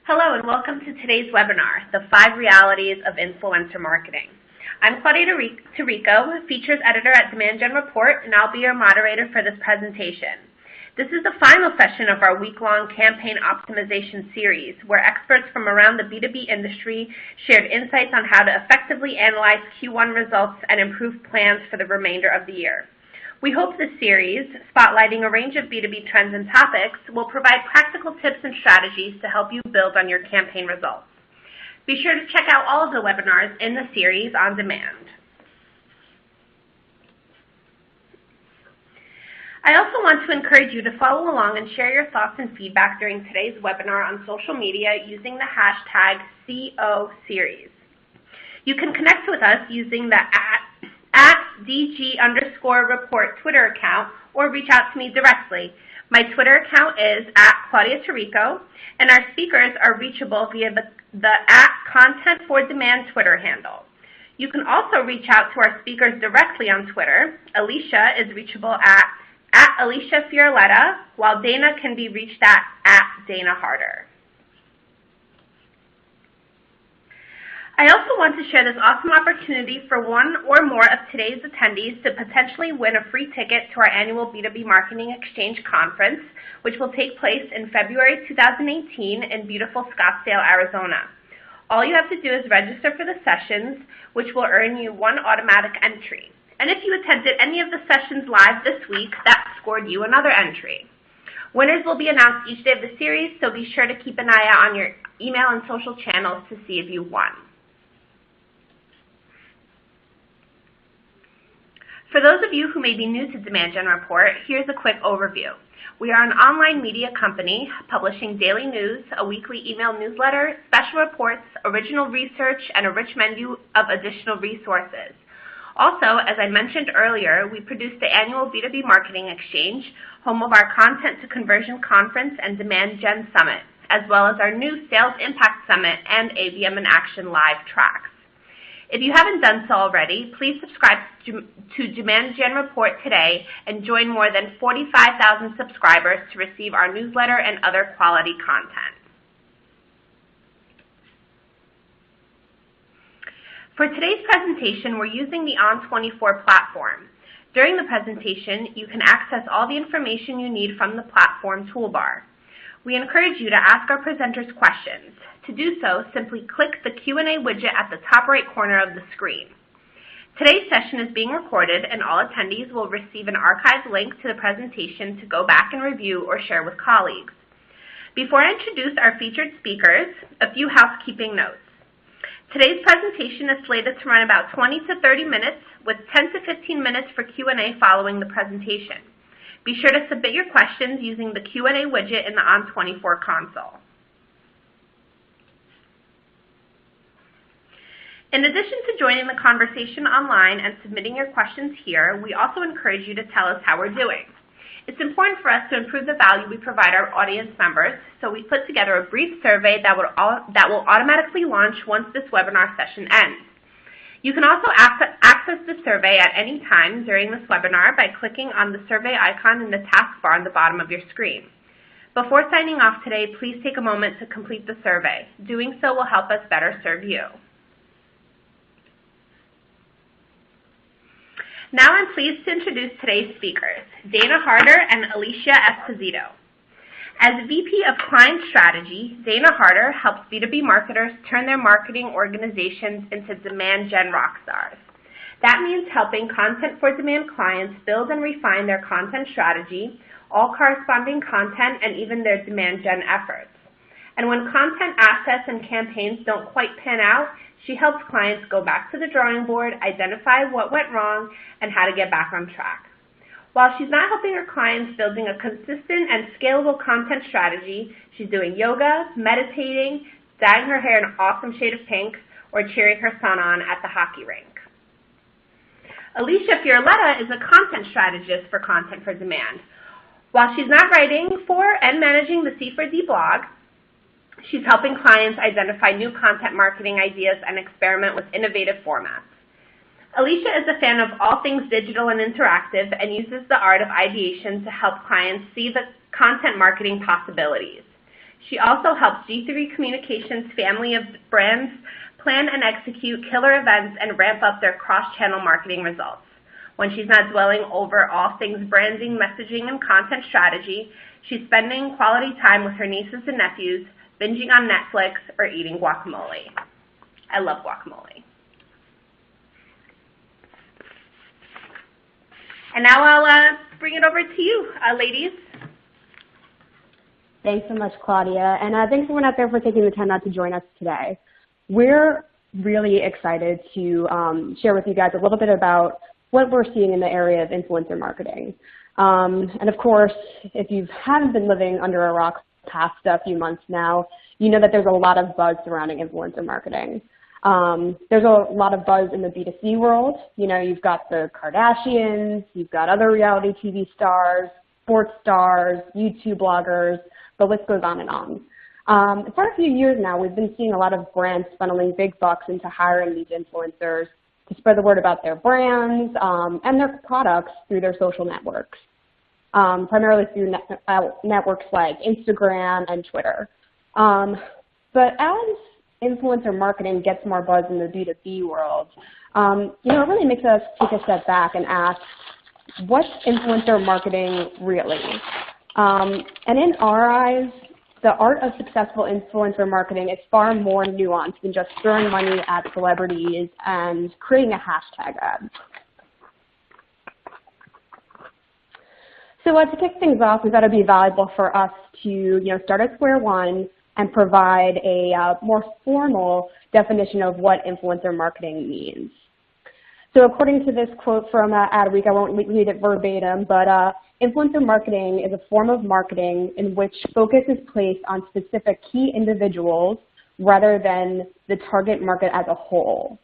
Hello and welcome to today's webinar, The 5 Realities of Influencer Marketing. I'm Claudia Tirico, Features Editor at Demand Gen Report, and I'll be your moderator for this presentation. This is the final session of our week-long campaign optimization series, where experts from around the B2B industry shared insights on how to effectively analyze Q1 results and improve plans for the remainder of the year. We hope this series, spotlighting a range of B2B trends and topics, will provide practical tips and strategies to help you build on your campaign results. Be sure to check out all of the webinars in the series on demand. I also want to encourage you to follow along and share your thoughts and feedback during today's webinar on social media using the hashtag #COSeries. You can connect with us using the @DG_report Twitter account or reach out to me directly. My Twitter account is @Claudia Tirico, and our speakers are reachable via the @ContentForDemand Twitter handle. You can also reach out to our speakers directly on Twitter. Alicia is reachable at Alicia Fiorletta, while Dana can be reached at Dana Harder. I also want to share this awesome opportunity for one or more of today's attendees to potentially win a free ticket to our annual B2B Marketing Exchange Conference, which will take place in February 2018 in beautiful Scottsdale, Arizona. All you have to do is register for the sessions, which will earn you one automatic entry. And if you attended any of the sessions live this week, that scored you another entry. Winners will be announced each day of the series, so be sure to keep an eye out on your email and social channels to see if you won. For those of you who may be new to Demand Gen Report, here's a quick overview. We are an online media company publishing daily news, a weekly email newsletter, special reports, original research, and a rich menu of additional resources. Also, as I mentioned earlier, we produce the annual B2B Marketing Exchange, home of our Content to Conversion Conference and Demand Gen Summit, as well as our new Sales Impact Summit and ABM in Action Live tracks. If you haven't done so already, please subscribe to Demand Gen Report today and join more than 45,000 subscribers to receive our newsletter and other quality content. For today's presentation, we're using the On24 platform. During the presentation, you can access all the information you need from the platform toolbar. We encourage you to ask our presenters questions. To do so, simply click the Q&A widget at the top right corner of the screen. Today's session is being recorded, and all attendees will receive an archived link to the presentation to go back and review or share with colleagues. Before I introduce our featured speakers, a few housekeeping notes. Today's presentation is slated to run about 20 to 30 minutes, with 10 to 15 minutes for Q&A following the presentation. Be sure to submit your questions using the Q&A widget in the On24 console. In addition to joining the conversation online and submitting your questions here, we also encourage you to tell us how we're doing. It's important for us to improve the value we provide our audience members, so we put together a brief survey that will automatically launch once this webinar session ends. You can also access the survey at any time during this webinar by clicking on the survey icon in the taskbar on the bottom of your screen. Before signing off today, please take a moment to complete the survey. Doing so will help us better serve you. Now I'm pleased to introduce today's speakers, Dana Harder and Alicia Esposito. As VP of Client Strategy, Dana Harder helps B2B marketers turn their marketing organizations into Demand Gen rockstars. That means helping Content for Demand clients build and refine their content strategy, all corresponding content, and even their Demand Gen efforts. And when content assets and campaigns don't quite pan out, she helps clients go back to the drawing board, identify what went wrong, and how to get back on track. While she's not helping her clients building a consistent and scalable content strategy, she's doing yoga, meditating, dyeing her hair an awesome shade of pink, or cheering her son on at the hockey rink. Alicia Fiorletta is a content strategist for Content for Demand. While she's not writing for and managing the C4D blog, she's helping clients identify new content marketing ideas and experiment with innovative formats. Alicia is a fan of all things digital and interactive and uses the art of ideation to help clients see the content marketing possibilities. She also helps G3 Communications family of brands plan and execute killer events and ramp up their cross-channel marketing results. When she's not dwelling over all things branding, messaging, and content strategy, she's spending quality time with her nieces and nephews, binging on Netflix, or eating guacamole. I love guacamole. And now I'll bring it over to you, ladies. Thanks so much, Claudia. And thanks everyone out there for taking the time out to join us today. We're really excited to share with you guys a little bit about what we're seeing in the area of influencer marketing. And of course, if you haven't been living under a rock the past few months now, you know that there's a lot of buzz surrounding influencer marketing. There's a lot of buzz in the B2C world. You know, you've got the Kardashians, you've got other reality TV stars, sports stars, YouTube bloggers, the list goes on and on. For a few years now, we've been seeing a lot of brands funneling big bucks into hiring these influencers to spread the word about their brands and their products through their social networks, primarily through networks like Instagram and Twitter. But as influencer marketing gets more buzz in the B2B world, you know, it really makes us take a step back and ask, what's influencer marketing really? And in our eyes, the art of successful influencer marketing is far more nuanced than just throwing money at celebrities and creating a hashtag ad. So to kick things off, we thought it'd be valuable for us to start at square one and provide a more formal definition of what influencer marketing means. So according to this quote from Adweek, I won't read it verbatim, but influencer marketing is a form of marketing in which focus is placed on specific key individuals rather than the target market as a whole.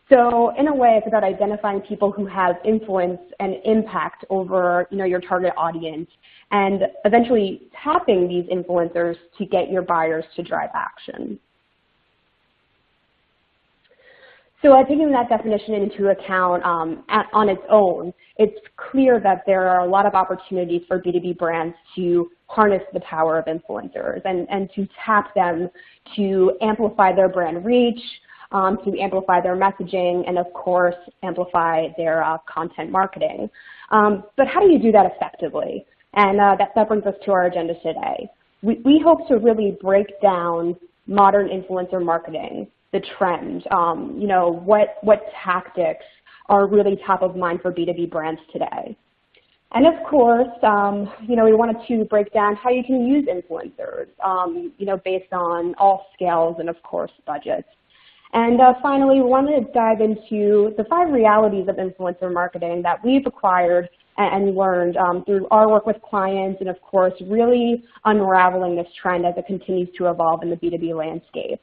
So in a way, it's about identifying people who have influence and impact over your target audience and eventually tapping these influencers to get your buyers to drive action. So taking that definition into account on its own, it's clear that there are a lot of opportunities for B2B brands to harness the power of influencers and to tap them to amplify their brand reach, to amplify their messaging, and of course, amplify their content marketing. But how do you do that effectively? And that brings us to our agenda today. We hope to really break down modern influencer marketing, the trend, what tactics are really top of mind for B2B brands today. And of course, we wanted to break down how you can use influencers, based on all scales and of course budgets. And finally, we wanted to dive into the 5 realities of influencer marketing that we've acquired and learned through our work with clients and of course really unraveling this trend as it continues to evolve in the B2B landscape.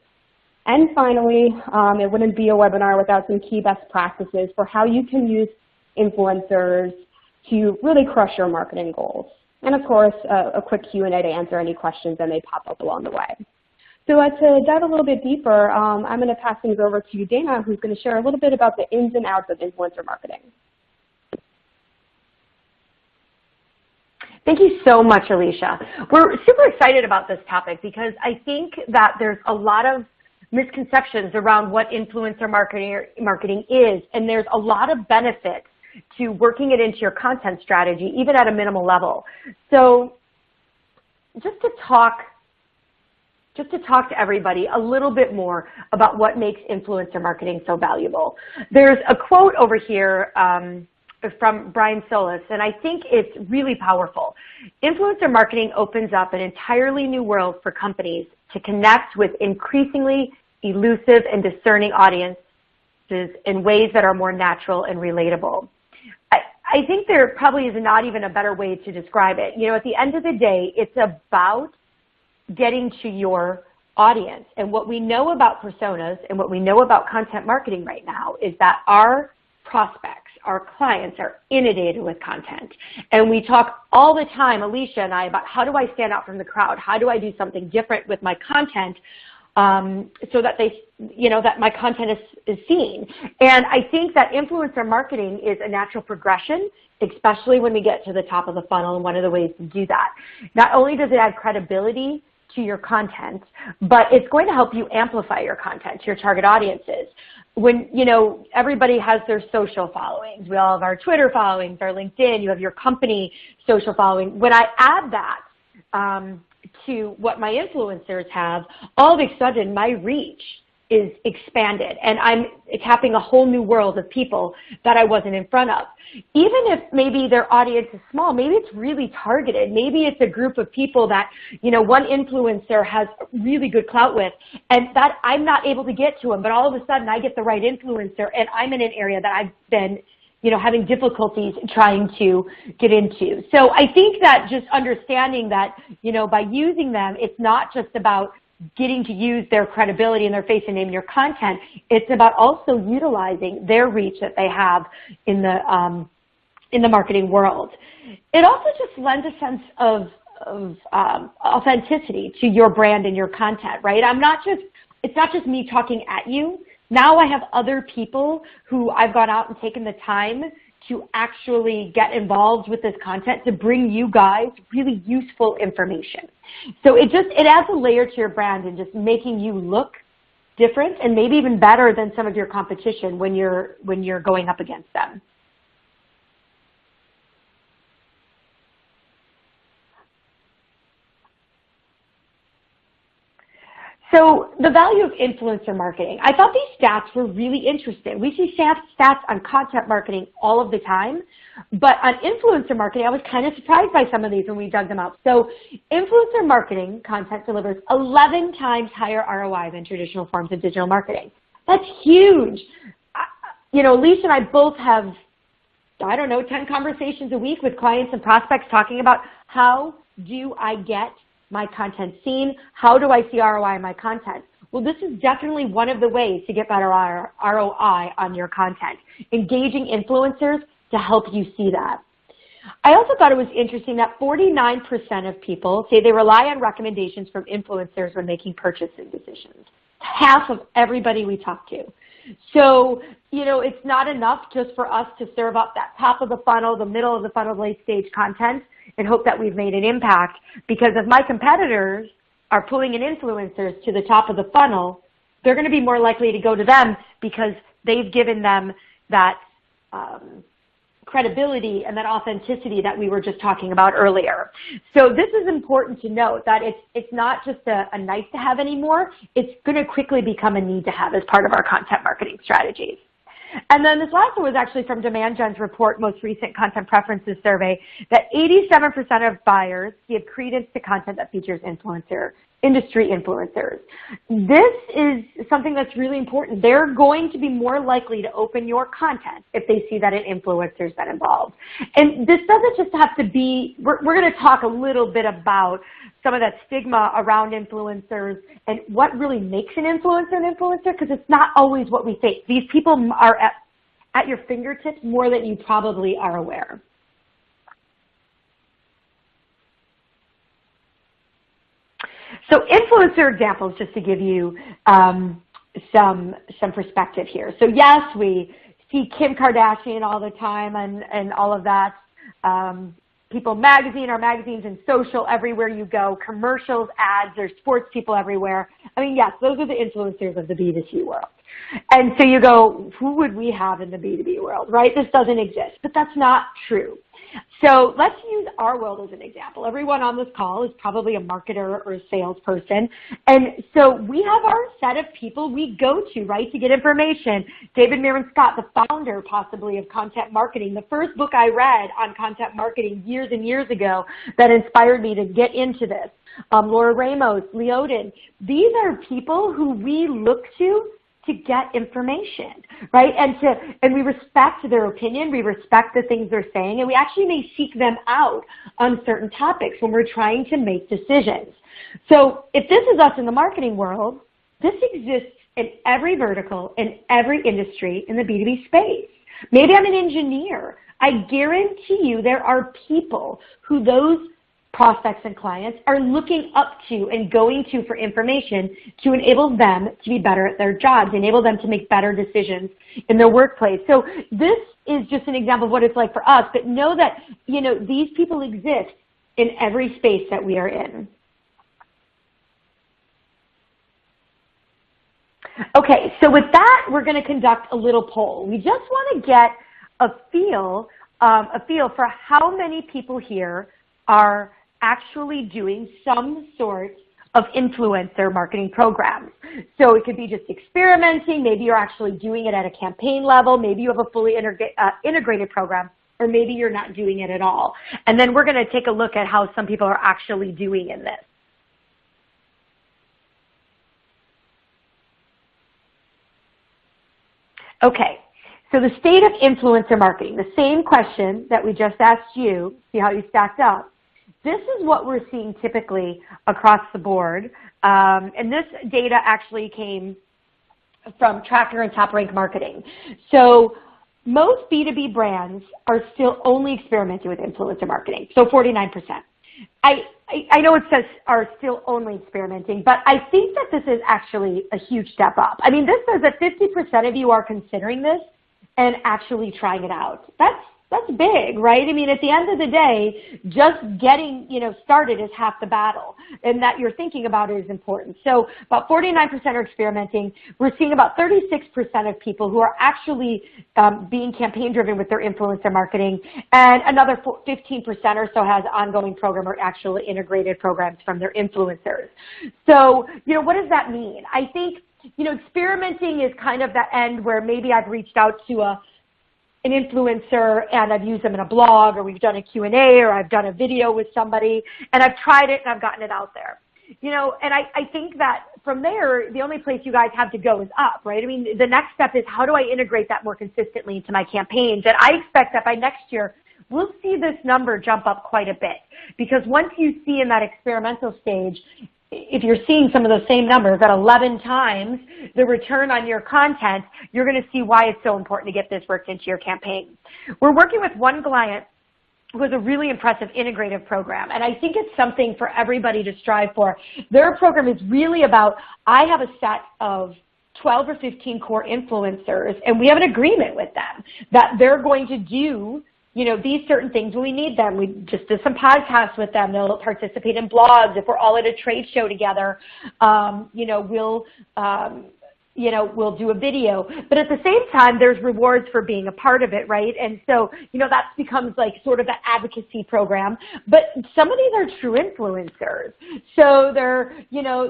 And finally, it wouldn't be a webinar without some key best practices for how you can use influencers to really crush your marketing goals. And of course, a quick Q&A to answer any questions that may pop up along the way. So to dive a little bit deeper, I'm going to pass things over to Dana, who's going to share a little bit about the ins and outs of influencer marketing. Thank you so much, Alicia. We're super excited about this topic because I think that there's a lot of misconceptions around what influencer marketing is, and there's a lot of benefits to working it into your content strategy, even at a minimal level. So just to talk to everybody a little bit more about what makes influencer marketing so valuable. There's a quote over here from Brian Solis, and I think it's really powerful. Influencer marketing opens up an entirely new world for companies to connect with increasingly elusive and discerning audiences in ways that are more natural and relatable. I think there probably is not even a better way to describe it. At the end of the day, it's about getting to your audience. And what we know about personas and what we know about content marketing right now is that our prospects, our clients are inundated with content. And we talk all the time, Alicia and I, about how do I stand out from the crowd? How do I do something different with my content so that that my content is seen? And I think that influencer marketing is a natural progression, especially when we get to the top of the funnel, and one of the ways to do that. Not only does it add credibility to your content, but it's going to help you amplify your content to your target audiences. When, you know, everybody has their social followings. We all have our Twitter followings, our LinkedIn, you have your company social following. When I add that to what my influencers have, all of a sudden my reach is expanded and I'm tapping a whole new world of people that I wasn't in front of. Even if maybe their audience is small, maybe it's really targeted. Maybe it's a group of people that, you know, one influencer has really good clout with and that I'm not able to get to them, but all of a sudden I get the right influencer and I'm in an area that I've been, you know, having difficulties trying to get into. So I think that just understanding that, you know, by using them, it's not just about getting to use their credibility and their face and name in your content. It's about also utilizing their reach that they have in the marketing world. It also just lends a sense of authenticity to your brand and your content, right? It's not just me talking at you. Now I have other people who I've gone out and taken the time to actually get involved with this content to bring you guys really useful information. So it adds a layer to your brand and just making you look different and maybe even better than some of your competition when you're going up against them. So the value of influencer marketing. I thought these stats were really interesting. We see stats on content marketing all of the time, but on influencer marketing, I was kind of surprised by some of these when we dug them up. So influencer marketing content delivers 11 times higher ROI than traditional forms of digital marketing. That's huge. You know, Alicia and I both have, I don't know, 10 conversations a week with clients and prospects talking about how do I get my content seen? How do I see ROI in my content? Well, this is definitely one of the ways to get better ROI on your content, engaging influencers to help you see that. I also thought it was interesting that 49% of people say they rely on recommendations from influencers when making purchasing decisions. Half of everybody we talk to. So, you know, it's not enough just for us to serve up that top of the funnel, the middle of the funnel, late stage content and hope that we've made an impact, because if my competitors are pulling in influencers to the top of the funnel, they're going to be more likely to go to them because they've given them that credibility and that authenticity that we were just talking about earlier. So this is important to note that it's not just a nice to have anymore. It's going to quickly become a need to have as part of our content marketing strategies. And then this last one was actually from Demand Gen's report, most recent content preferences survey, that 87% of buyers give credence to content that features industry influencers. This is something that's really important. They're going to be more likely to open your content if they see that an influencer's been involved. And this doesn't just have to be, we're going to talk a little bit about some of that stigma around influencers and what really makes an influencer, because it's not always what we think. These people are at your fingertips more than you probably are aware. So influencer examples, just to give you some perspective here. So yes, we see Kim Kardashian all the time and all of that. People Magazine, our magazines and social, everywhere you go, commercials, ads, there's sports people everywhere. I mean, yes, those are the influencers of the B2C world. And so you go, who would we have in the B2B world, right? This doesn't exist, but that's not true. So let's use our world as an example. Everyone on this call is probably a marketer or a salesperson. And so we have our set of people we go to, right, to get information. David Meron Scott, the founder possibly of content marketing. The first book I read on content marketing years and years ago that inspired me to get into this. Laura Ramos, Leoden. These are people who we look to get information, right? And we respect their opinion, we respect the things they're saying, and we actually may seek them out on certain topics when we're trying to make decisions. So if this is us in the marketing world, this exists in every vertical, in every industry in the B2B space. Maybe I'm an engineer. I guarantee you there are people who those prospects and clients are looking up to and going to for information to enable them to be better at their jobs, enable them to make better decisions in their workplace. So this is just an example of what it's like for us, but know that, you know, these people exist in every space that we are in. Okay, so with that, we're going to conduct a little poll. We just want to get a feel for how many people here are actually doing some sort of influencer marketing programs. So it could be just experimenting, maybe you're actually doing it at a campaign level, maybe you have a fully integrated program, or maybe you're not doing it at all. And then we're going to take a look at how some people are actually doing in this. Okay, so the state of influencer marketing, the same question that we just asked you, see how you stacked up. This is what we're seeing typically across the board, and this data actually came from Tracker and Top Rank Marketing. So most B2B brands are still only experimenting with influencer marketing, so 49%. I know it says are still only experimenting, but I think that this is actually a huge step up. I mean, this says that 50% of you are considering this and actually trying it out. That's big, right? I mean, at the end of the day, just getting, started is half the battle, and that you're thinking about it is important. So about 49% are experimenting. We're seeing about 36% of people who are actually being campaign-driven with their influencer marketing, and another 15% or so has ongoing program or actually integrated programs from their influencers. So, what does that mean? I think, experimenting is kind of that end where maybe I've reached out to an influencer and I've used them in a blog, or we've done a Q&A, or I've done a video with somebody and I've tried it and I've gotten it out there. And I think that from there, the only place you guys have to go is up, right? I mean, the next step is how do I integrate that more consistently into my campaigns? And I expect that by next year, we'll see this number jump up quite a bit, because once you see in that experimental stage, if you're seeing some of those same numbers at 11 times the return on your content, you're going to see why it's so important to get this worked into your campaign. We're working with one client who has a really impressive integrative program, and I think it's something for everybody to strive for. Their program is really about, I have a set of 12 or 15 core influencers, and we have an agreement with them that they're going to do these certain things when we need them. We just did some podcasts with them. They'll participate in blogs. If we're all at a trade show together, we'll do a video. But at the same time, there's rewards for being a part of it, right? And so, that becomes like sort of an advocacy program. But some of these are true influencers. So they're,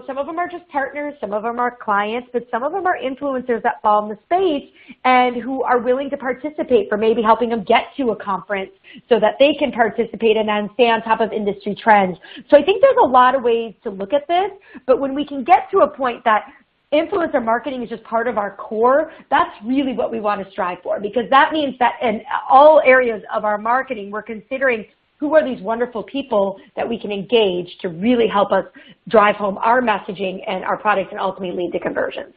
some of them are just partners, some of them are clients, but some of them are influencers that fall in the space and who are willing to participate for maybe helping them get to a conference so that they can participate and then stay on top of industry trends. So I think there's a lot of ways to look at this, but when we can get to a point that influencer marketing is just part of our core, that's really what we want to strive for, because that means that in all areas of our marketing, we're considering who are these wonderful people that we can engage to really help us drive home our messaging and our products and ultimately lead to conversions.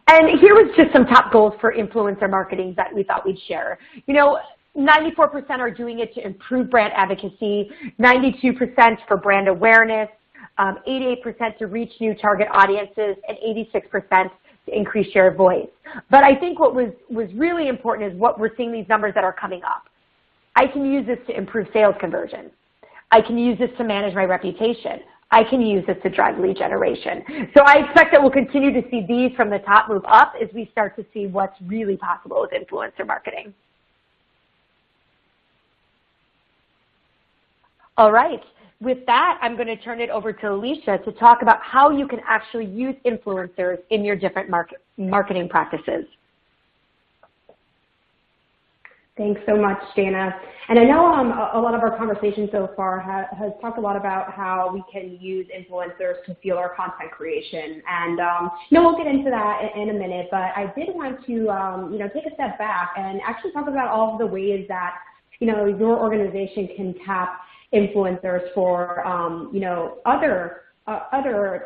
And here was just some top goals for influencer marketing that we thought we'd share. 94% are doing it to improve brand advocacy, 92% for brand awareness, 88% to reach new target audiences, and 86% to increase share of voice. But I think what was really important is what we're seeing, these numbers that are coming up. I can use this to improve sales conversion. I can use this to manage my reputation. I can use this to drive lead generation. So I expect that we'll continue to see these from the top move up as we start to see what's really possible with influencer marketing. All right. With that, I'm going to turn it over to Alicia to talk about how you can actually use influencers in your different marketing practices. Thanks so much, Dana. And I know a lot of our conversation so far has talked a lot about how we can use influencers to fuel our content creation. And we'll get into that in a minute, but I did want to take a step back and actually talk about all of the ways that your organization can tap influencers for other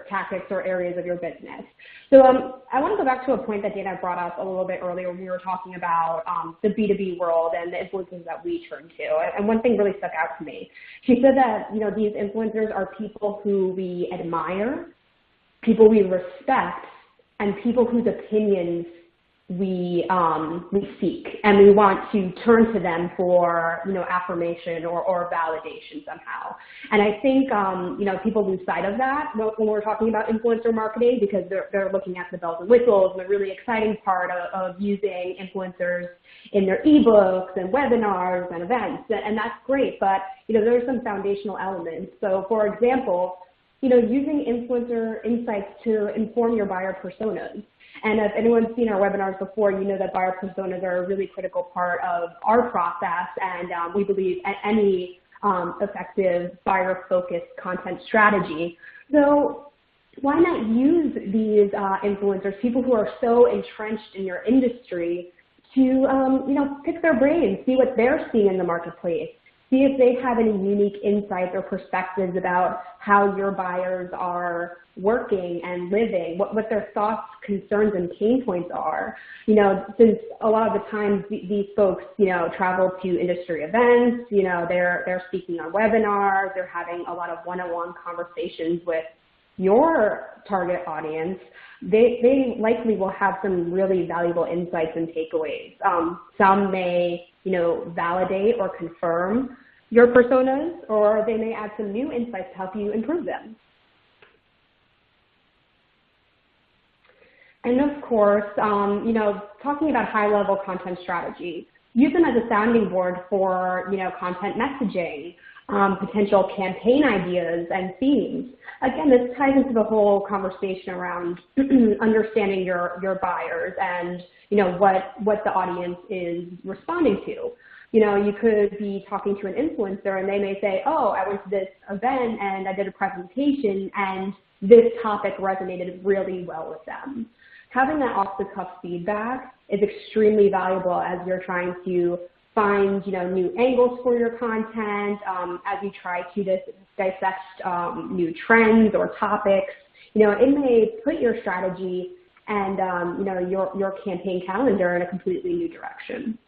tactics or areas of your business. So I want to go back to a point that Dana brought up a little bit earlier when we were talking about the B2B world and the influencers that we turn to. And one thing really stuck out to me. She said that these influencers are people who we admire, people we respect, and people whose opinions we seek, and we want to turn to them for, affirmation or validation somehow. And I think, people lose sight of that when we're talking about influencer marketing, because they're looking at the bells and whistles and the really exciting part of using influencers in their ebooks and webinars and events, and that's great, but, there are some foundational elements. So, for example, using influencer insights to inform your buyer personas. And if anyone's seen our webinars before, you know that buyer personas are a really critical part of our process, and we believe any effective buyer-focused content strategy. So why not use these influencers, people who are so entrenched in your industry, to pick their brains, see what they're seeing in the marketplace, see if they have any unique insights or perspectives about how your buyers are working and living, what their thoughts, concerns, and pain points are. Since a lot of the times these folks, travel to industry events, they're speaking on webinars, they're having a lot of one-on-one conversations with your target audience, they likely will have some really valuable insights and takeaways. Some may, validate or confirm your personas, or they may add some new insights to help you improve them. And of course, talking about high-level content strategy, use them as a sounding board for, content messaging, potential campaign ideas and themes. Again, this ties into the whole conversation around understanding your buyers and, what the audience is responding to. You could be talking to an influencer and they may say, oh, I went to this event and I did a presentation and this topic resonated really well with them. Having that off-the-cuff feedback is extremely valuable as you're trying to find, new angles for your content, as you try to dissect new trends or topics. It may put your strategy and, your campaign calendar in a completely new direction.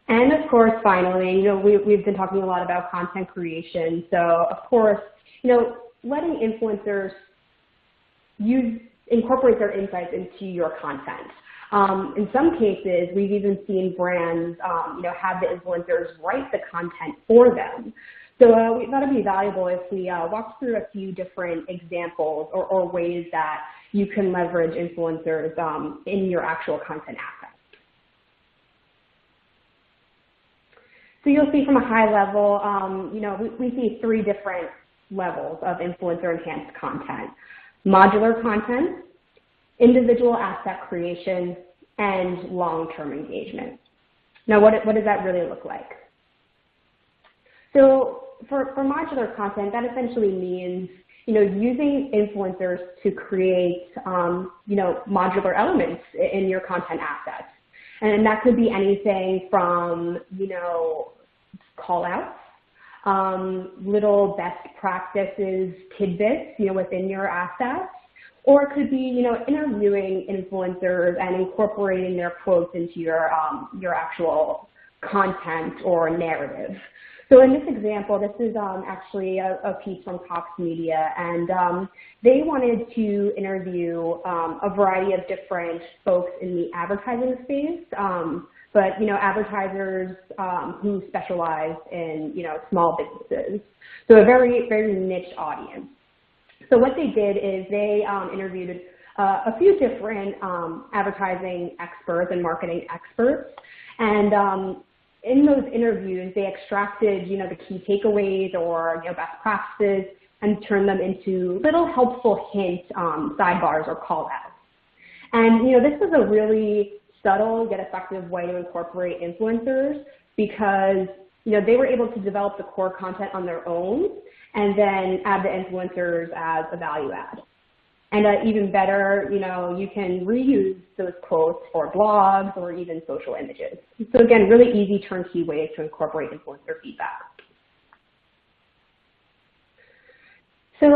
And of course, finally, we've been talking a lot about content creation. So of course, letting influencers incorporate their insights into your content. In some cases, we've even seen brands, have the influencers write the content for them. So we thought it'd be valuable if we walked through a few different examples or ways that you can leverage influencers in your actual content assets. So you'll see from a high level, we see three different levels of influencer-enhanced content: modular content, individual asset creation, and long-term engagement. Now, what does that really look like? So for modular content, that essentially means, using influencers to create, modular elements in your content assets. And that could be anything from, call-outs, little best practices, tidbits, within your assets, or it could be, interviewing influencers and incorporating their quotes into your actual content or narrative. So in this example, this is actually a piece from Cox Media, and they wanted to interview a variety of different folks in the advertising space, but advertisers who specialize in small businesses. So a very, very niche audience. So what they did is they interviewed a few different advertising experts and marketing experts, and in those interviews, they extracted, the key takeaways or, best practices and turned them into little helpful hint sidebars or call-outs. And, this is a really subtle yet effective way to incorporate influencers because, they were able to develop the core content on their own and then add the influencers as a value add. And even better, you can reuse those quotes for blogs or even social images. So again, really easy turnkey ways to incorporate influencer feedback. So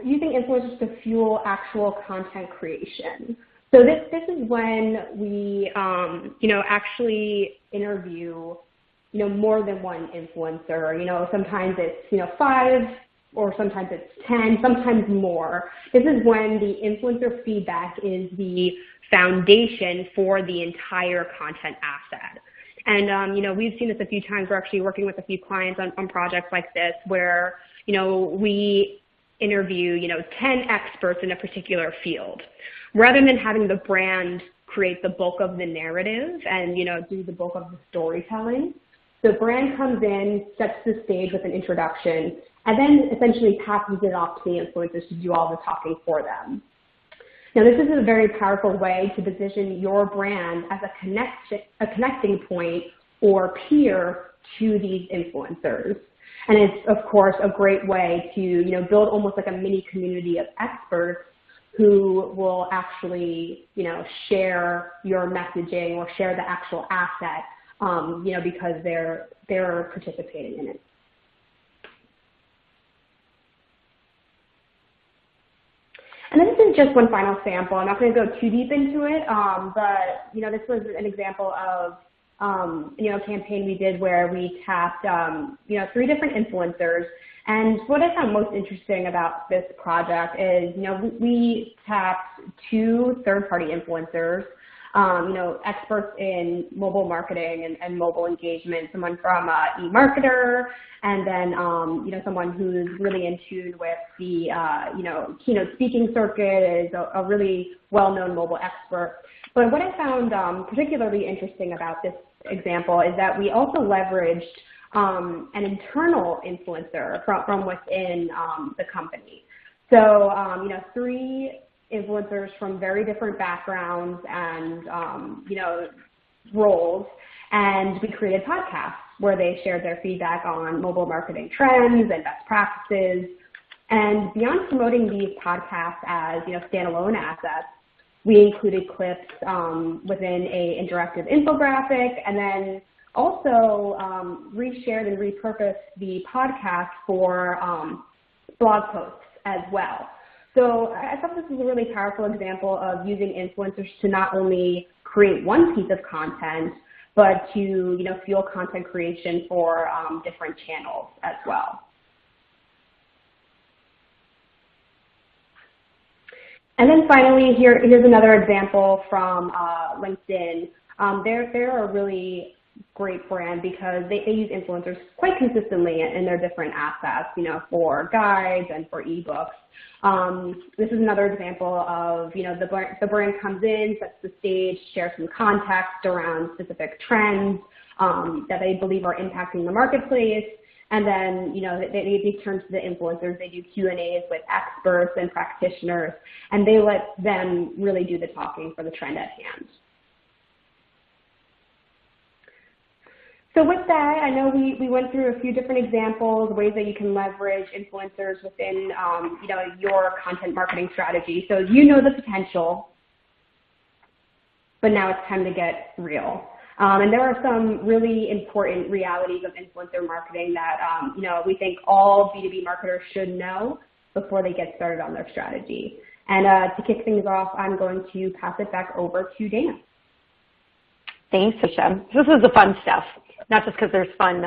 using influencers to fuel actual content creation. So this is when we, actually interview, more than one influencer. Sometimes it's, 5 or sometimes it's 10, sometimes more. This is when the influencer feedback is the foundation for the entire content asset. And, we've seen this a few times. We're actually working with a few clients on projects like this where, we interview, 10 experts in a particular field. Rather than having the brand create the bulk of the narrative and, do the bulk of the storytelling, the brand comes in, sets the stage with an introduction, and then essentially passes it off to the influencers to do all the talking for them. Now, this is a very powerful way to position your brand as a connecting point or peer to these influencers. And it's, of course, a great way to, build almost like a mini community of experts who will actually, share your messaging or share the actual asset, because they're participating in it. And then this is just one final sample. I'm not going to go too deep into it, but this was an example of a campaign we did where we tapped 3 different influencers. And what I found most interesting about this project is we tapped 2 third-party influencers, experts in mobile marketing and mobile engagement, someone from eMarketer, and then, someone who's really in tune with the, keynote speaking circuit, is a really well-known mobile expert. But what I found particularly interesting about this example is that we also leveraged an internal influencer from within the company. So, 3 influencers from very different backgrounds and, roles, and we created podcasts where they shared their feedback on mobile marketing trends and best practices. And beyond promoting these podcasts as, standalone assets, we included clips within an interactive infographic, and then also reshared and repurposed the podcast for blog posts as well. So I thought this was a really powerful example of using influencers to not only create one piece of content, but to fuel content creation for different channels as well. And then finally, here's another example from LinkedIn. They're a really great brand because they use influencers quite consistently in their different assets, for guides and for ebooks. This is another example of, the brand comes in, sets the stage, shares some context around specific trends that they believe are impacting the marketplace. And then, they turn to the influencers. They do Q&As with experts and practitioners, and they let them really do the talking for the trend at hand. So with that, I know we went through a few different examples, ways that you can leverage influencers within, your content marketing strategy. So the potential, but now it's time to get real. And there are some really important realities of influencer marketing that, we think all B2B marketers should know before they get started on their strategy. And to kick things off, I'm going to pass it back over to Dana. Thanks, Alicia. This is the fun stuff, not just because there's fun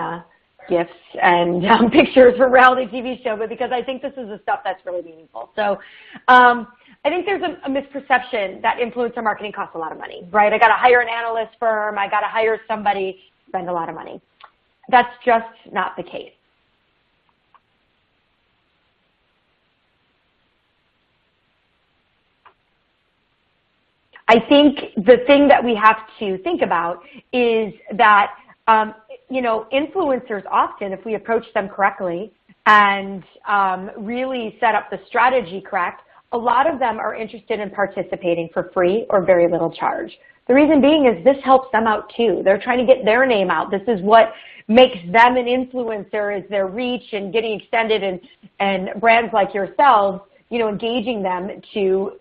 GIFs and pictures for a reality TV show, but because I think this is the stuff that's really meaningful. So I think there's a misperception that influencer marketing costs a lot of money, right? I got to hire an analyst firm. I got to hire somebody, spend a lot of money. That's just not the case. I think the thing that we have to think about is that, influencers often, if we approach them correctly and really set up the strategy correct, a lot of them are interested in participating for free or very little charge. The reason being is this helps them out too. They're trying to get their name out. This is what makes them an influencer, is their reach and getting extended, and brands like yourselves, engaging them to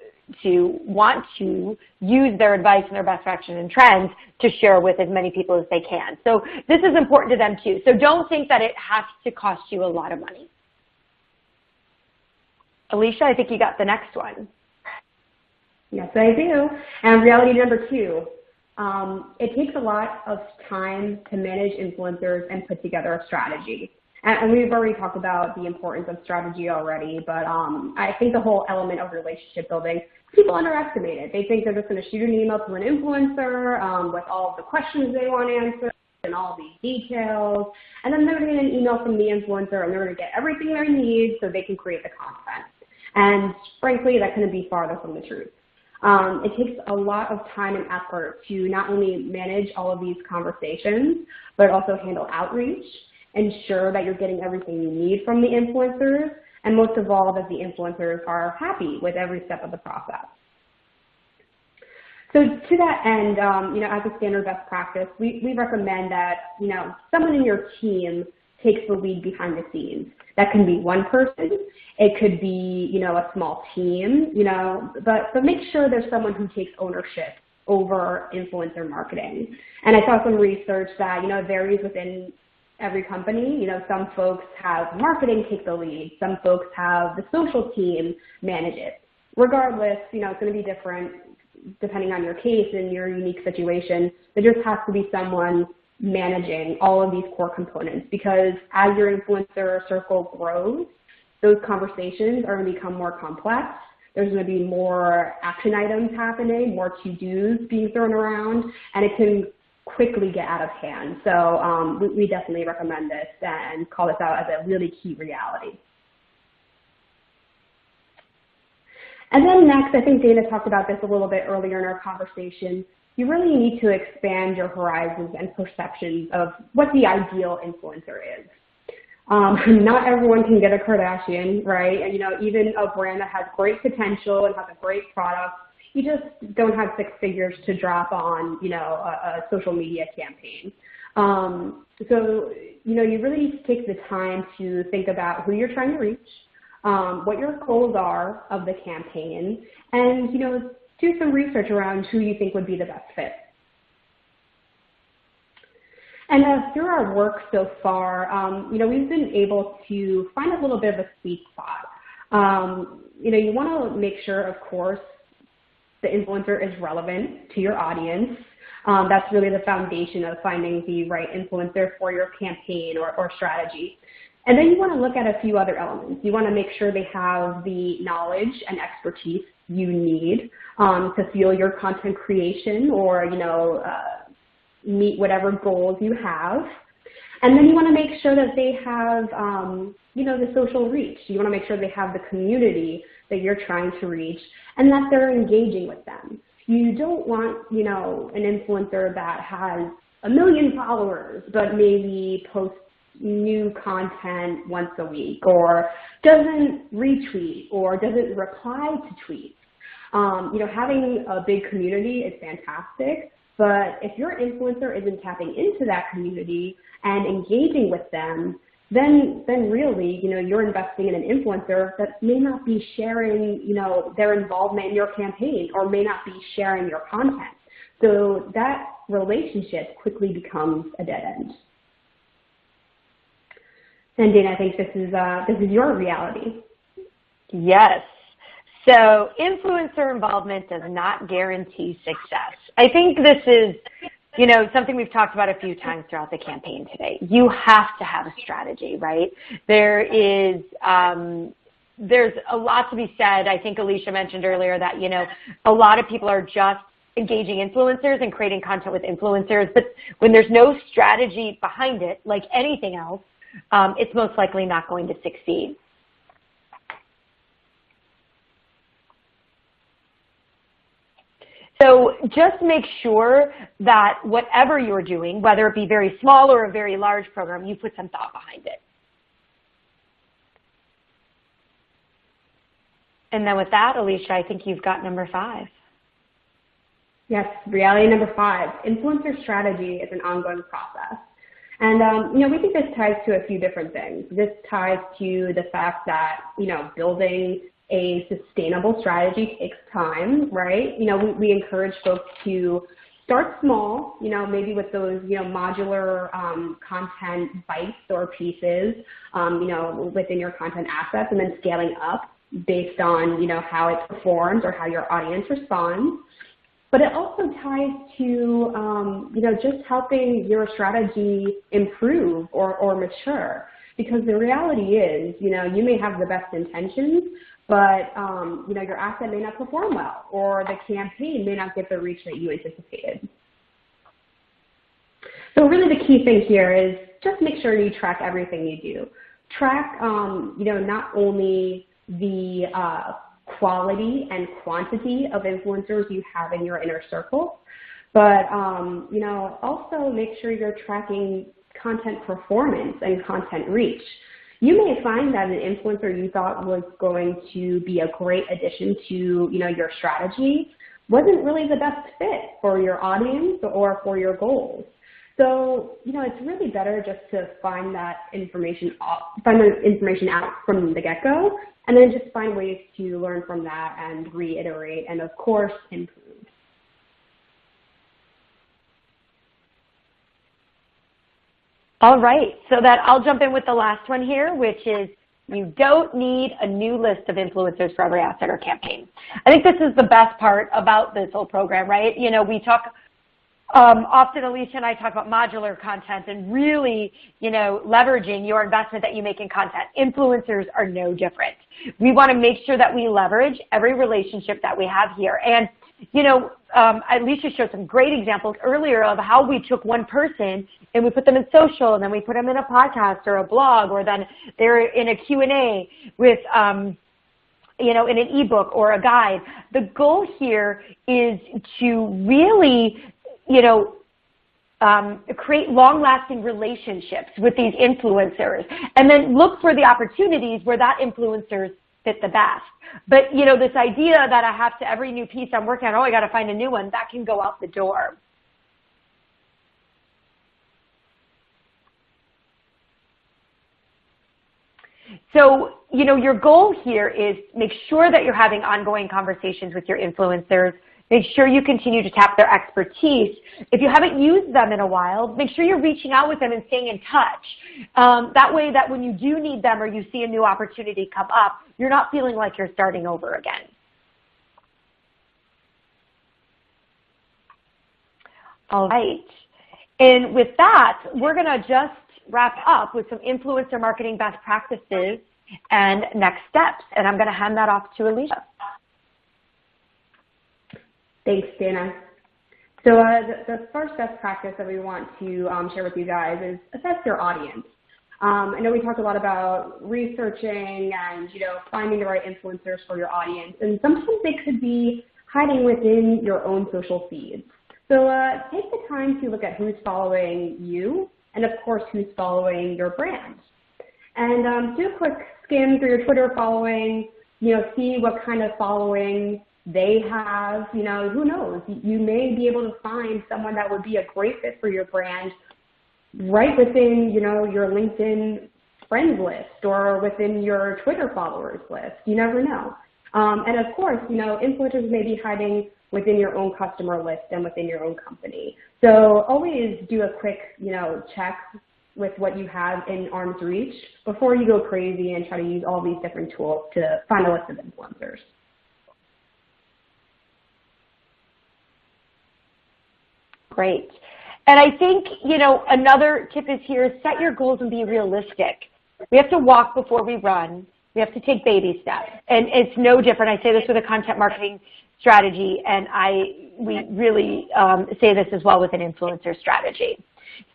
want to use their advice and their best practices and trends to share with as many people as they can. So this is important to them too. So don't think that it has to cost you a lot of money. Alicia, I think you got the next one. Yes, I do. And reality number 2, it takes a lot of time to manage influencers and put together a strategy. And we've already talked about the importance of strategy already, but I think the whole element of relationship building, people underestimate it. They think they're just going to shoot an email to an influencer with all of the questions they want answered and all these details, and then they're going to get an email from the influencer and they're going to get everything they need so they can create the content. And frankly, that couldn't be farther from the truth. It takes a lot of time and effort to not only manage all of these conversations, but also handle outreach, ensure that you're getting everything you need from the influencers, and most of all, that the influencers are happy with every step of the process. So to that end, as a standard best practice, we recommend that, someone in your team takes the lead behind the scenes. That can be one person. It could be, a small team, but make sure there's someone who takes ownership over influencer marketing. And I saw some research that, it varies within every company. Some folks have marketing take the lead. Some folks have the social team manage it. Regardless, it's going to be different depending on your case and your unique situation. There just has to be someone managing all of these core components, because as your influencer circle grows, those conversations are going to become more complex. There's going to be more action items happening, more to-dos being thrown around, and it can quickly get out of hand. So we definitely recommend this and call this out as a really key reality. And then next, I think Dana talked about this a little bit earlier in our conversation, you really need to expand your horizons and perceptions of what the ideal influencer is. Not everyone can get a Kardashian, right? And, even a brand that has great potential and has a great product, you just don't have 6 figures to drop on, a social media campaign. So, you really need to take the time to think about who you're trying to reach, what your goals are of the campaign, and, do some research around who you think would be the best fit. And through our work so far, we've been able to find a little bit of a sweet spot. You want to make sure, of course, the influencer is relevant to your audience. That's really the foundation of finding the right influencer for your campaign or strategy. And then you want to look at a few other elements. You want to make sure they have the knowledge and expertise you need to fuel your content creation or, meet whatever goals you have. And then you want to make sure that they have, the social reach. You want to make sure they have the community that you're trying to reach and that they're engaging with them. You don't want, an influencer that has 1 million followers but maybe posts new content once a week or doesn't retweet or doesn't reply to tweets. Having a big community is fantastic, but if your influencer isn't tapping into that community and engaging with them, then really, you're investing in an influencer that may not be sharing, their involvement in your campaign or may not be sharing your content. So that relationship quickly becomes a dead end. And Dana, I think this is your reality. Yes. So influencer involvement does not guarantee success. I think this is, something we've talked about a few times throughout the campaign today. You have to have a strategy, right? There's a lot to be said. I think Alicia mentioned earlier that, a lot of people are just engaging influencers and creating content with influencers, but when there's no strategy behind it, like anything else, it's most likely not going to succeed. So just make sure that whatever you're doing, whether it be very small or a very large program, you put some thought behind it. And then with that, Alicia, I think you've got number 5. Yes, reality number 5, influencer strategy is an ongoing process. And, we think this ties to a few different things. This ties to the fact that, building a sustainable strategy takes time, right? We encourage folks to start small, maybe with those, modular content bites or pieces, within your content assets, and then scaling up based on, how it performs or how your audience responds. But it also ties to, just helping your strategy improve or mature. because the reality is, you may have the best intentions, but, your asset may not perform well, or the campaign may not get the reach that you anticipated. So really the key thing here is just make sure you track everything you do. Track, not only the quality and quantity of influencers you have in your inner circle, but, also make sure you're tracking content performance and content reach. You may find that an influencer you thought was going to be a great addition to, your strategy wasn't really the best fit for your audience or for your goals. So, it's really better just to find that information out from the get-go, and then just find ways to learn from that and reiterate and, of course, improve. All right, so I'll jump in with the last one here, which is you don't need a new list of influencers for every asset or campaign. I think this is the best part about this whole program, right? We talk often, Alicia and I talk about modular content and really, leveraging your investment that you make in content. Influencers are no different. We want to make sure that we leverage every relationship that we have here. And, Alicia showed some great examples earlier of how we took one person and we put them in social, and then we put them in a podcast or a blog, or then they're in a Q&A with, in an ebook or a guide. The goal here is to really create long-lasting relationships with these influencers, and then look for the opportunities where that influencers fit the best. But, this idea that I have to, every new piece I'm working on, I got to find a new one, that can go out the door. So, your goal here is make sure that you're having ongoing conversations with your influencers. Make sure you continue to tap their expertise. If you haven't used them in a while, make sure you're reaching out with them and staying in touch. That way that when you do need them or you see a new opportunity come up, you're not feeling like you're starting over again. All right. And with that, we're going to just wrap up with some influencer marketing best practices and next steps. And I'm going to hand that off to Alicia. Thanks, Dana. So the first best practice that we want to share with you guys is assess your audience. I know we talked a lot about researching and, finding the right influencers for your audience, and sometimes they could be hiding within your own social feeds. So take the time to look at who's following you and, of course, who's following your brand. And do a quick skim through your Twitter following, see what kind of following they have, who knows? You may be able to find someone that would be a great fit for your brand right within, your LinkedIn friends list or within your Twitter followers list. You never know. And of course, influencers may be hiding within your own customer list and within your own company. So always do a quick, check with what you have in arm's reach before you go crazy and try to use all these different tools to find a list of influencers. Great. And I think, another tip is here is set your goals and be realistic. We have to walk before we run. We have to take baby steps. And it's no different. I say this with a content marketing strategy, and we really say this as well with an influencer strategy.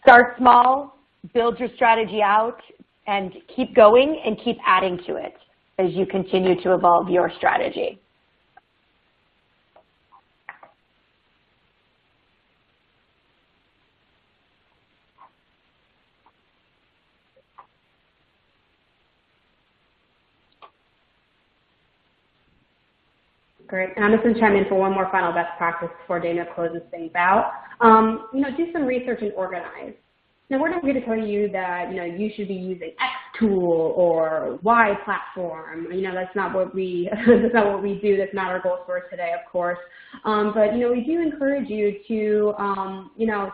Start small, build your strategy out, and keep going and keep adding to it as you continue to evolve your strategy. Great. And I'm just going to chime in for one more final best practice before Dana closes things out. Do some research and organize. Now, we're not here to tell you that, you should be using X tool or Y platform. That's not what we, that's not what we do. That's not our goal for today, of course. But, we do encourage you to,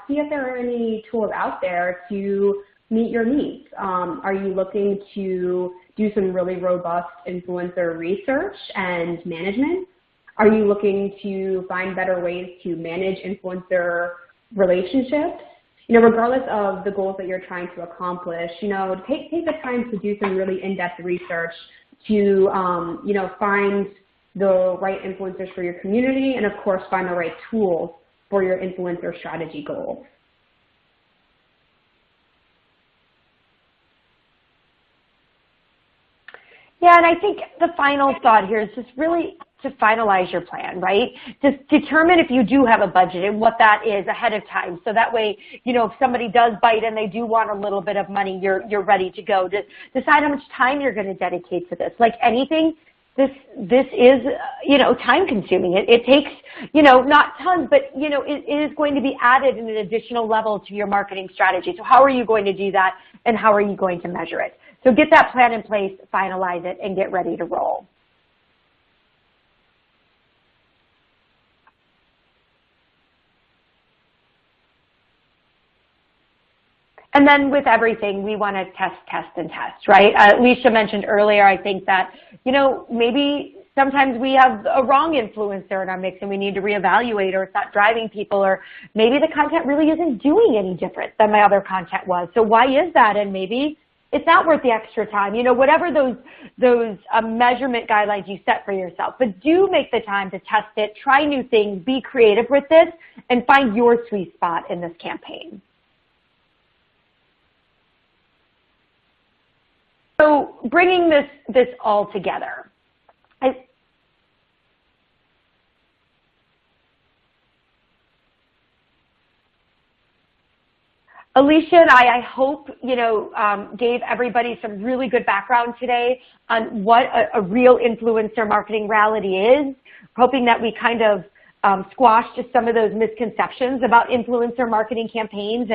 see if there are any tools out there to meet your needs. Are you looking to do some really robust influencer research and management? Are you looking to find better ways to manage influencer relationships? regardless of the goals that you're trying to accomplish, take the time to do some really in-depth research to, find the right influencers for your community and, of course, find the right tools for your influencer strategy goals. Yeah, and I think the final thought here is just really to finalize your plan, right? Just determine if you do have a budget and what that is ahead of time. So that way, if somebody does bite and they do want a little bit of money, you're ready to go. Just decide how much time you're going to dedicate to this. Like anything, this is, time consuming. It takes, not tons, but, it is going to be added in an additional level to your marketing strategy. So how are you going to do that and how are you going to measure it? So get that plan in place, finalize it, and get ready to roll. And then with everything, we want to test, and test, right? Alicia mentioned earlier, I think that, maybe sometimes we have a wrong influencer in our mix and we need to reevaluate, or it's not driving people, or maybe the content really isn't doing any different than my other content was. So why is that? And maybe it's not worth the extra time, whatever those measurement guidelines you set for yourself. But do make the time to test it, try new things, be creative with this, and find your sweet spot in this campaign. So bringing this all together, Alicia and I hope, gave everybody some really good background today on what a real influencer marketing reality is, hoping that we kind of squashed just some of those misconceptions about influencer marketing campaigns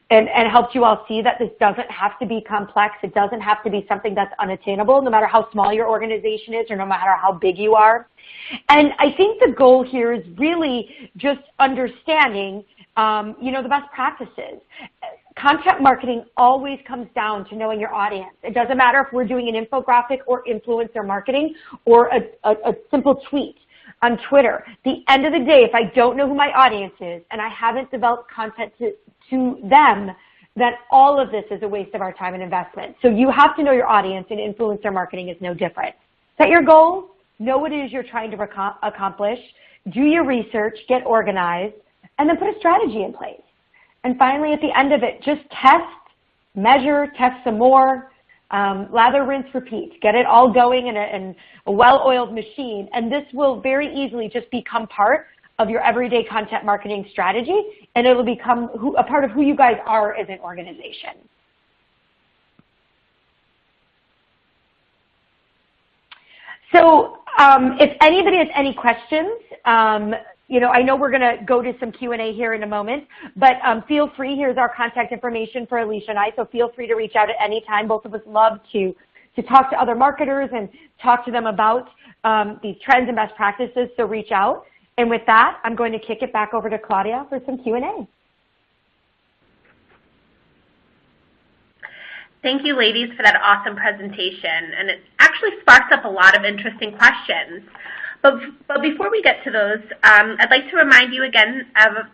and helped you all see that this doesn't have to be complex. It doesn't have to be something that's unattainable, no matter how small your organization is or no matter how big you are. And I think the goal here is really just understanding the best practices. Content marketing always comes down to knowing your audience. It doesn't matter if we're doing an infographic or influencer marketing or a simple tweet on Twitter. At the end of the day, if I don't know who my audience is and I haven't developed content to them, then all of this is a waste of our time and investment. So you have to know your audience, and influencer marketing is no different. Set your goals, know what it is you're trying to accomplish, do your research, get organized, and then put a strategy in place. And finally, at the end of it, just test, measure, test some more, lather, rinse, repeat. Get it all going in a well-oiled machine, and this will very easily just become part of your everyday content marketing strategy, and it will become a part of who you guys are as an organization. So if anybody has any questions, I know we're going to go to some Q&A here in a moment, but feel free. Here's our contact information for Alicia and I, so feel free to reach out at any time. Both of us love to talk to other marketers and talk to them about these trends and best practices, so reach out. And with that, I'm going to kick it back over to Claudia for some Q&A. Thank you, ladies, for that awesome presentation. And it actually sparks up a lot of interesting questions. But before we get to those, I'd like to remind you again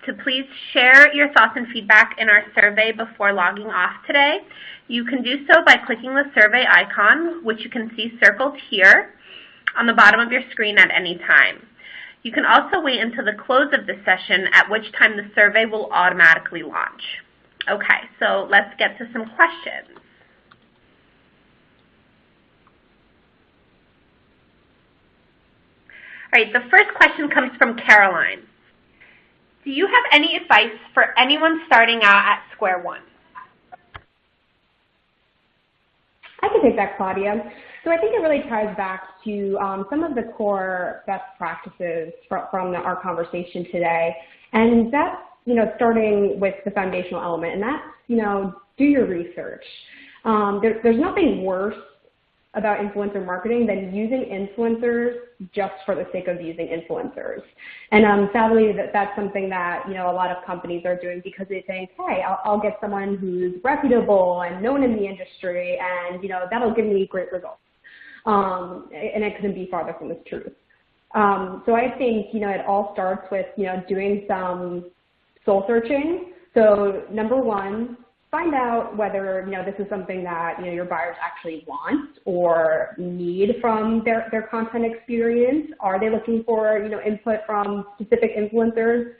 to please share your thoughts and feedback in our survey before logging off today. You can do so by clicking the survey icon, which you can see circled here on the bottom of your screen at any time. You can also wait until the close of the session, at which time the survey will automatically launch. Okay, so let's get to some questions. All right, the first question comes from Caroline. Do you have any advice for anyone starting out at square one? I can take that, Claudia. So I think it really ties back to some of the core best practices from our conversation today. And that's, starting with the foundational element, and that's, do your research. There's nothing worse about influencer marketing than using influencers just for the sake of using influencers. And sadly, that's something that, a lot of companies are doing because they think, hey, I'll get someone who's reputable and known in the industry, and, that'll give me great results. And it couldn't be farther from the truth. So I think, it all starts with, doing some soul searching So number one, find out whether this is something that your buyers actually want or need from their content experience. Are they looking for input from specific influencers?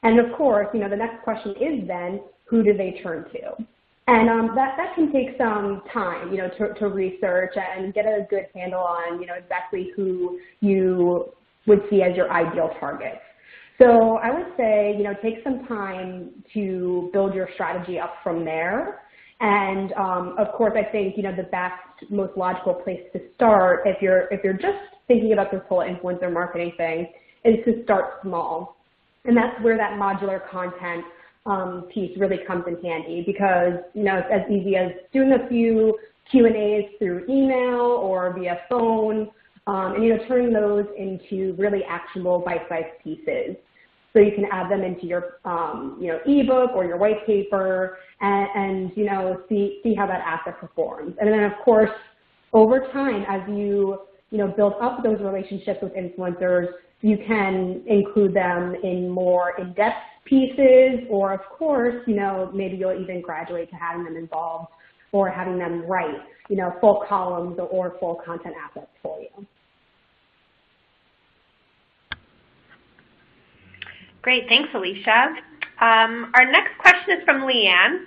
And of course, the next question is then, who do they turn to? And that can take some time, to research and get a good handle on, exactly who you would see as your ideal targets. So I would say, take some time to build your strategy up from there. And of course, I think, the best, most logical place to start, if you're just thinking about this whole influencer marketing thing, is to start small. And that's where that modular content piece really comes in handy, because it's as easy as doing a few Q&As through email or via phone, and turning those into really actionable bite-sized pieces. So you can add them into your ebook or your white paper, and see how that asset performs. And then of course, over time, as you build up those relationships with influencers, you can include them in more in-depth pieces, or of course, maybe you'll even graduate to having them involved or having them write, full columns or full content assets for you. Great, thanks, Alicia. Our next question is from Leanne.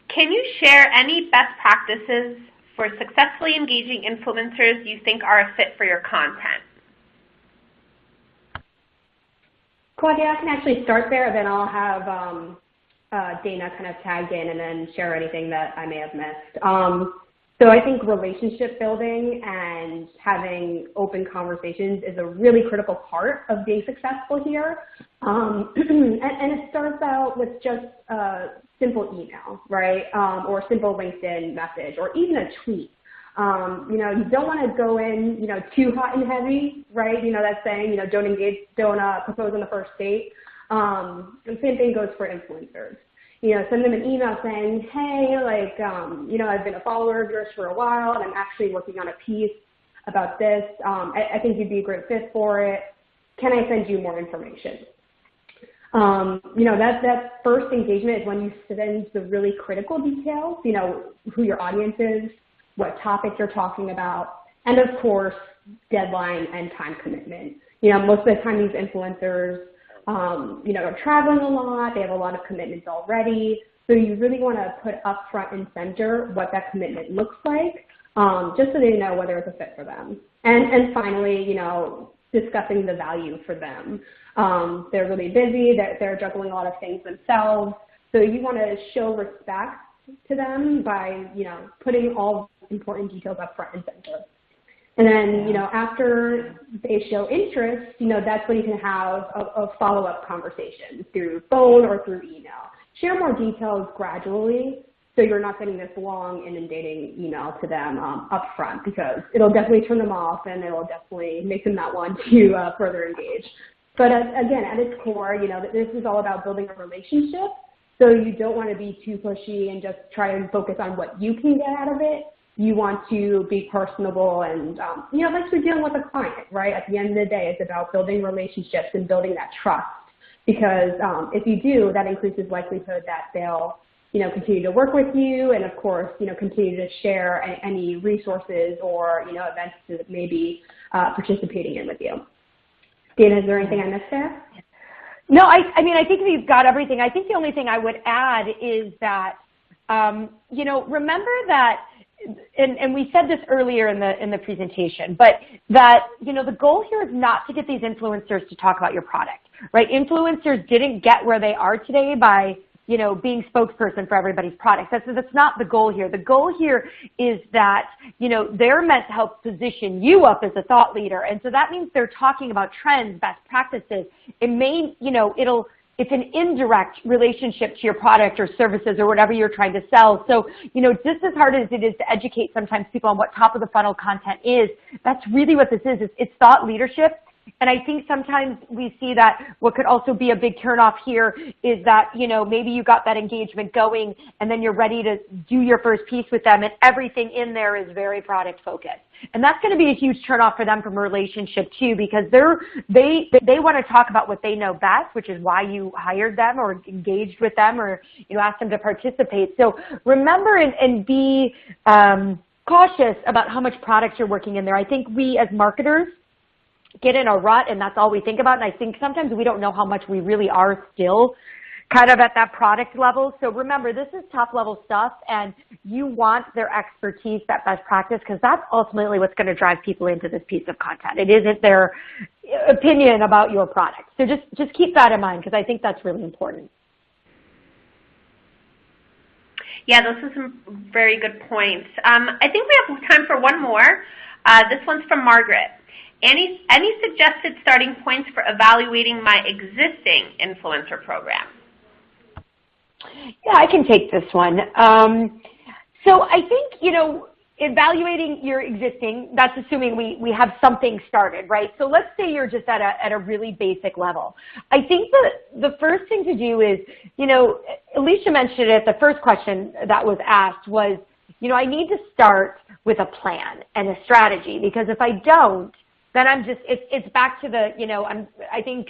Can you share any best practices for successfully engaging influencers you think are a fit for your content? Claudia, I can actually start there, then I'll have Dana kind of tag in and then share anything that I may have missed. So I think relationship building and having open conversations is a really critical part of being successful here. And it starts out with just a simple email, right? Or simple LinkedIn message, or even a tweet. You don't want to go in, too hot and heavy, right? That saying, don't propose on the first date. And same thing goes for influencers. Send them an email saying, hey, I've been a follower of yours for a while, and I'm actually working on a piece about this. I think you'd be a great fit for it. Can I send you more information? That first engagement is when you send the really critical details, who your audience is, what topic you're talking about, and of course, deadline and time commitment. Most of the time these influencers, are traveling a lot, they have a lot of commitments already, so you really want to put up front and center what that commitment looks like, just so they know whether it's a fit for them. And finally, discussing the value for them. They're really busy, they're juggling a lot of things themselves, so you want to show respect to them by, putting all important details up front and center. And then, after they show interest, that's when you can have a follow-up conversation through phone or through email. Share more details gradually, so you're not getting this long inundating email to them up front, because it'll definitely turn them off and it'll definitely make them not want to further engage. But again, at its core, this is all about building a relationship. So you don't want to be too pushy and just try and focus on what you can get out of it. You want to be personable and, like you're dealing with a client, right? At the end of the day, it's about building relationships and building that trust. Because if you do, that increases likelihood that they'll, continue to work with you, and of course, continue to share any resources or, events that may be participating in with you. Dana, is there anything I missed there? No, I mean, I think we've got everything. I think the only thing I would add is that, remember that, and we said this earlier in the presentation, but that, the goal here is not to get these influencers to talk about your product, right? Influencers didn't get where they are today by, being spokesperson for everybody's product. That's not the goal here. The goal here is that, they're meant to help position you up as a thought leader. And so that means they're talking about trends, best practices. It may, it's an indirect relationship to your product or services or whatever you're trying to sell. So, just as hard as it is to educate sometimes people on what top of the funnel content is, that's really what this is. It's thought leadership. And I think sometimes we see that what could also be a big turnoff here is that, you know, maybe you got that engagement going and then you're ready to do your first piece with them and everything in there is very product focused. And that's going to be a huge turnoff for them from a relationship too, because they want to talk about what they know best, which is why you hired them or engaged with them or, you know, asked them to participate. So remember and be cautious about how much product you're working in there. I think we as marketers get in a rut and that's all we think about. And I think sometimes we don't know how much we really are still kind of at that product level. So remember, this is top level stuff and you want their expertise, that best practice, because that's ultimately what's going to drive people into this piece of content. It isn't their opinion about your product. So just keep that in mind because I think that's really important. Yeah, those are some very good points. I think we have time for one more. This one's from Margaret. Any suggested starting points for evaluating my existing influencer program? Yeah, I can take this one. So I think, you know, evaluating your existing, that's assuming we have something started, right? So let's say you're just at a really basic level. I think the first thing to do is, you know, Alicia mentioned it, the first question that was asked was, you know, I need to start with a plan and a strategy because if I don't, then I'm just, it's back to the, you know, I think,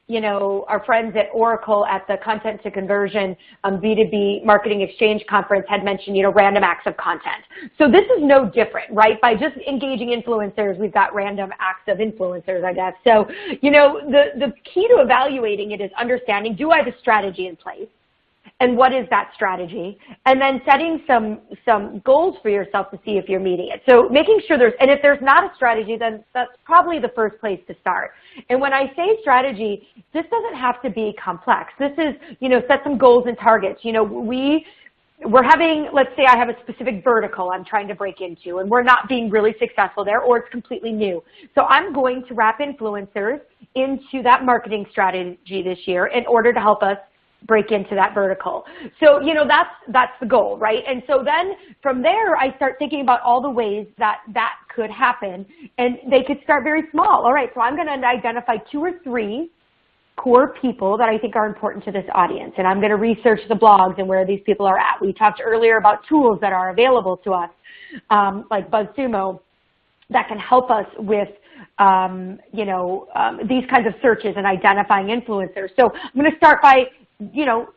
you know, our friends at Oracle at the Content to Conversion B2B Marketing Exchange Conference had mentioned, you know, random acts of content. So this is no different, right? By just engaging influencers, we've got random acts of influencers, I guess. So, you know, the key to evaluating it is understanding, do I have a strategy in place? And what is that strategy? And then setting some goals for yourself to see if you're meeting it. So making sure and if there's not a strategy, then that's probably the first place to start. And when I say strategy, this doesn't have to be complex. This is, you know, set some goals and targets. You know, we're having, let's say I have a specific vertical I'm trying to break into and we're not being really successful there or it's completely new. So I'm going to wrap influencers into that marketing strategy this year in order to help us break into that vertical. So, you know, that's the goal, right? And so then from there, I start thinking about all the ways that could happen, and they could start very small. All right, so I'm going to identify 2 or 3 core people that I think are important to this audience, and I'm going to research the blogs and where these people are at. We talked earlier about tools that are available to us, like BuzzSumo, that can help us with you know, these kinds of searches and identifying influencers. So I'm going to start by, you know,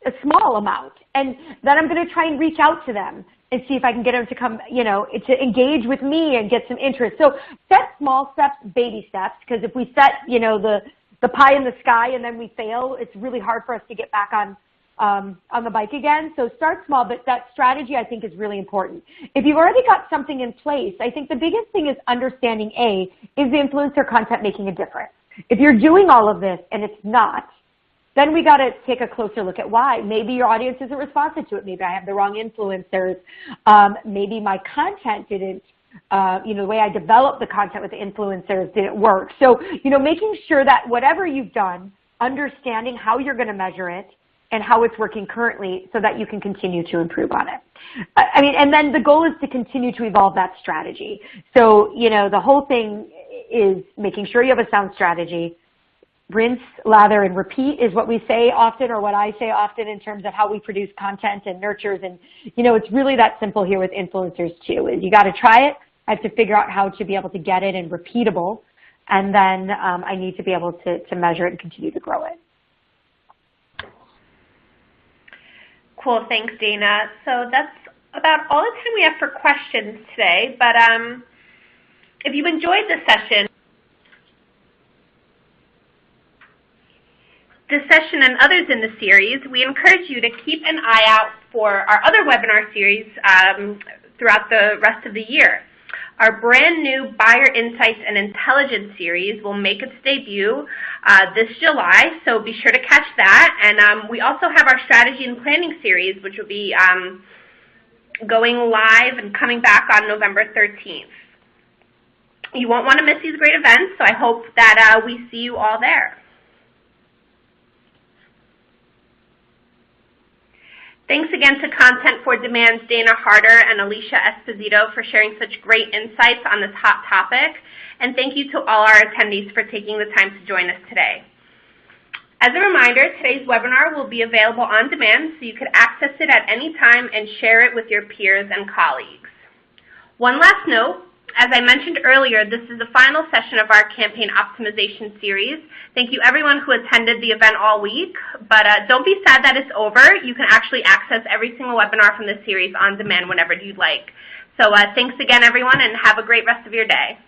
a small amount. And then I'm going to try and reach out to them and see if I can get them to come, you know, to engage with me and get some interest. So set small steps, baby steps, because if we set, you know, the pie in the sky and then we fail, it's really hard for us to get back on the bike again. So start small, but that strategy I think is really important. If you've already got something in place, I think the biggest thing is understanding, is the influencer content making a difference? If you're doing all of this and it's not, then we got to take a closer look at why. Maybe your audience isn't responsive to it. Maybe I have the wrong influencers. Maybe my content didn't, you know, the way I developed the content with the influencers didn't work. So, you know, making sure that whatever you've done, understanding how you're going to measure it and how it's working currently so that you can continue to improve on it. I mean, and then the goal is to continue to evolve that strategy. So, you know, the whole thing is making sure you have a sound strategy. Rinse, lather, and repeat is what we say often, or what I say often in terms of how we produce content and nurtures. And, you know, it's really that simple here with influencers too, is you got to try it. I have to figure out how to be able to get it and repeatable. And then I need to be able to measure it and continue to grow it. Cool, thanks, Dana. So that's about all the time we have for questions today. But if you enjoyed this session and others in the series, we encourage you to keep an eye out for our other webinar series throughout the rest of the year. Our brand new Buyer Insights and Intelligence series will make its debut this July, so be sure to catch that. And we also have our Strategy and Planning series, which will be going live and coming back on November 13th. You won't want to miss these great events, so I hope that we see you all there. Thanks again to Content for Demand's Dana Harder and Alicia Esposito for sharing such great insights on this hot topic. And thank you to all our attendees for taking the time to join us today. As a reminder, today's webinar will be available on demand, so you can access it at any time and share it with your peers and colleagues. One last note, as I mentioned earlier, this is the final session of our campaign optimization series. Thank you everyone who attended the event all week, but don't be sad that it's over. You can actually access every single webinar from this series on demand whenever you'd like. So thanks again everyone, and have a great rest of your day.